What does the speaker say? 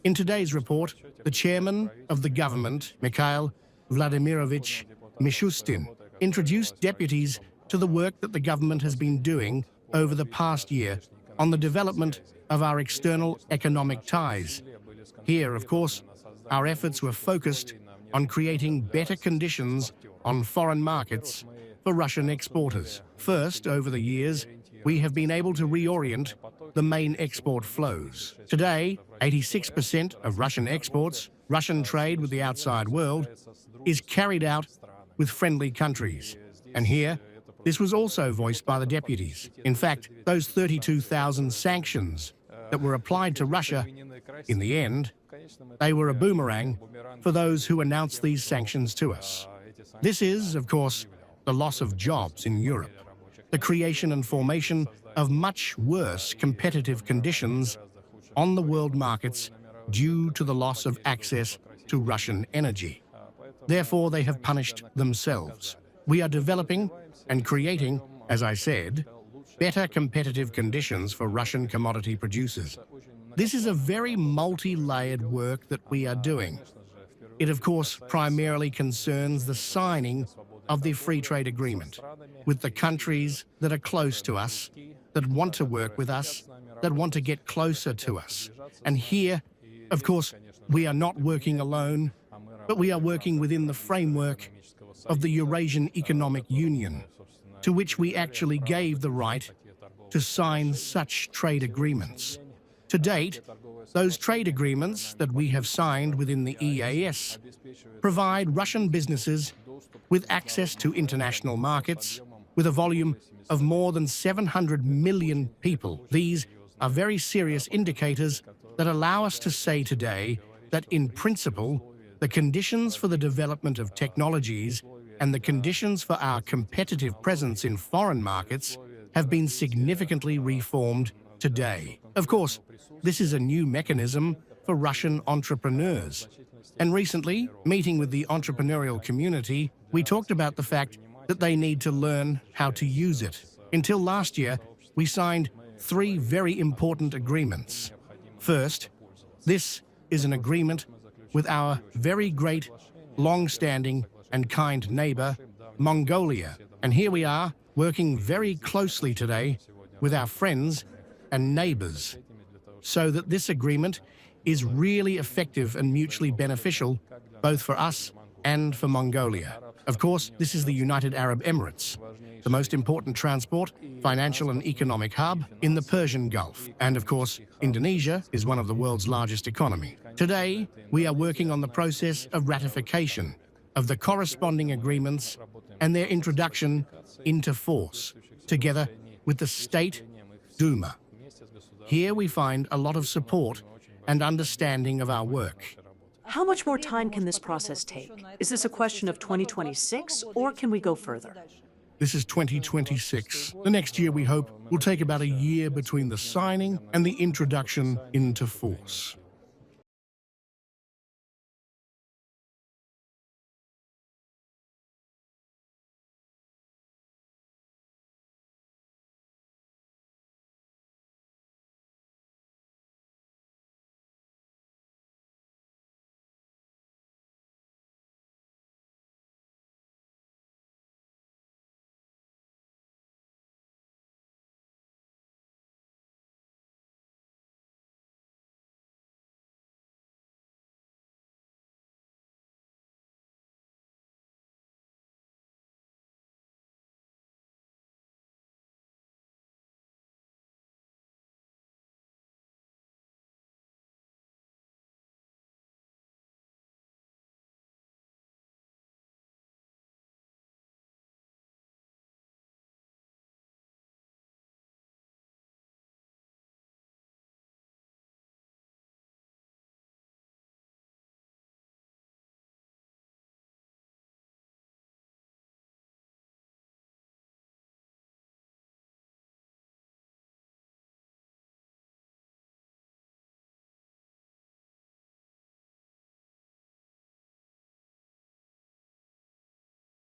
In today's report, the chairman of the government, Mikhail Vladimirovich Mishustin, introduced deputies to the work that the government has been doing over the past year on the development of our external economic ties. Here, of course, our efforts were focused on creating better conditions on foreign markets for Russian exporters. First, over the years, we have been able to reorient the main export flows. Today, 86% of Russian exports, Russian trade with the outside world, is carried out with friendly countries. And here, this was also voiced by the deputies. In fact, those 32,000 sanctions that were applied to Russia, in the end, they were a boomerang for those who announced these sanctions to us. This is, of course, the loss of jobs in Europe, the creation and formation of much worse competitive conditions on the world markets due to the loss of access to Russian energy. Therefore, they have punished themselves. We are developing and creating, as I said, better competitive conditions for Russian commodity producers. This is a very multi-layered work that we are doing. It, of course, primarily concerns the signing of the free trade agreement with the countries that are close to us, that want to work with us, that want to get closer to us. And here, of course, we are not working alone, but we are working within the framework of the Eurasian Economic Union, to which we actually gave the right to sign such trade agreements. To date, those trade agreements that we have signed within the EAS provide Russian businesses with access to international markets with a volume of more than 700 million people. These are very serious indicators that allow us to say today that, in principle, the conditions for the development of technologies and the conditions for our competitive presence in foreign markets have been significantly reformed today. Of course, this is a new mechanism for Russian entrepreneurs. And recently, meeting with the entrepreneurial community, we talked about the fact that they need to learn how to use it. Until last year, we signed 3 very important agreements. First, this is an agreement with our very great, long-standing and kind neighbor, Mongolia. And here we are, working very closely today with our friends and neighbors, so that this agreement is really effective and mutually beneficial, both for us and for Mongolia. Of course, this is the United Arab Emirates, the most important transport, financial and economic hub in the Persian Gulf. And of course, Indonesia is one of the world's largest economy. Today, we are working on the process of ratification of the corresponding agreements and their introduction into force, together with the State Duma. Here we find a lot of support and understanding of our work. How much more time can this process take? Is this a question of 2026, or can we go further? This is 2026. The next year, we hope, will take about a year between the signing and the introduction into force.